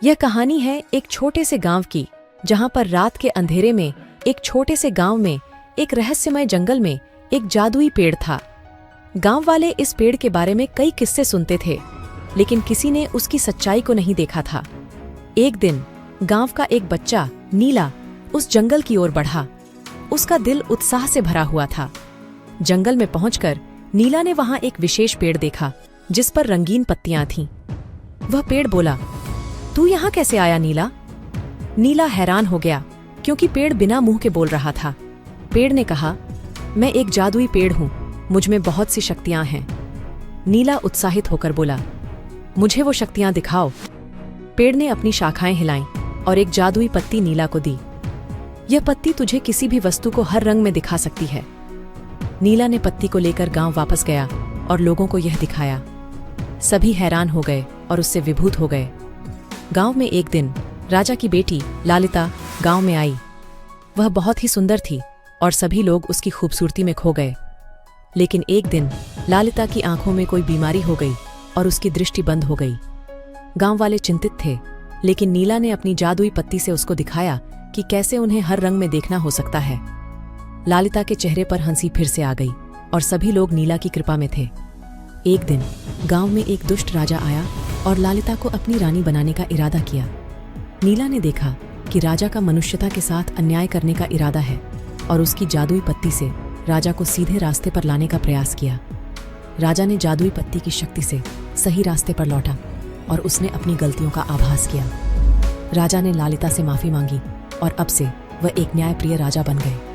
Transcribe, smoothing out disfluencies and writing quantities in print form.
यह कहानी है एक छोटे से गांव की, जहां पर रात के अंधेरे में एक छोटे से गांव में एक रहस्यमय जंगल में एक जादुई पेड़ था। गांव वाले इस पेड़ के बारे में कई किस्से सुनते थे, लेकिन किसी ने उसकी सच्चाई को नहीं देखा था। एक दिन गांव का एक बच्चा नीला उस जंगल की ओर बढ़ा। उसका दिल उत्साह से भरा हुआ था। जंगल में पहुंचकर नीला ने वहां एक विशेष पेड़ देखा जिस पर रंगीन पत्तियां थीं। वह पेड़ बोला, तू यहाँ कैसे आया नीला? नीला हैरान हो गया क्योंकि पेड़ बिना मुंह के बोल रहा था। पेड़ ने कहा, मैं एक जादुई पेड़ हूँ, मुझ में बहुत सी शक्तियां हैं। नीला उत्साहित होकर बोला, मुझे वो शक्तियां दिखाओ। पेड़ ने अपनी शाखाएं हिलाईं और एक जादुई पत्ती नीला को दी। यह पत्ती तुझे किसी भी वस्तु को हर रंग में दिखा सकती है। नीला ने पत्ती को लेकर गांव वापस गया और लोगों को यह दिखाया। सभी हैरान हो गए और उससे विभूत हो गए। गांव में एक दिन राजा की बेटी लालिता गांव में आई। वह बहुत ही सुंदर थी और सभी लोग उसकी खूबसूरती में खो गए। लेकिन एक दिन लालिता की आंखों में कोई बीमारी हो गई और उसकी दृष्टि बंद हो गई। गांव वाले चिंतित थे, लेकिन नीला ने अपनी जादुई पत्ती से उसको दिखाया कि कैसे उन्हें हर रंग में देखना हो सकता है। लालिता के चेहरे पर हंसी फिर से आ गई और सभी लोग नीला की कृपा में थे। एक दिन गांव में एक दुष्ट राजा आया और लालिता को अपनी रानी बनाने का इरादा किया। नीला ने देखा कि राजा का मनुष्यता के साथ अन्याय करने का इरादा है और उसकी जादुई पत्ती से राजा को सीधे रास्ते पर लाने का प्रयास किया। राजा ने जादुई पत्ती की शक्ति से सही रास्ते पर लौटा और उसने अपनी गलतियों का आभास किया। राजा ने लालिता से माफी मांगी और अब से वह एक न्यायप्रिय राजा बन गए।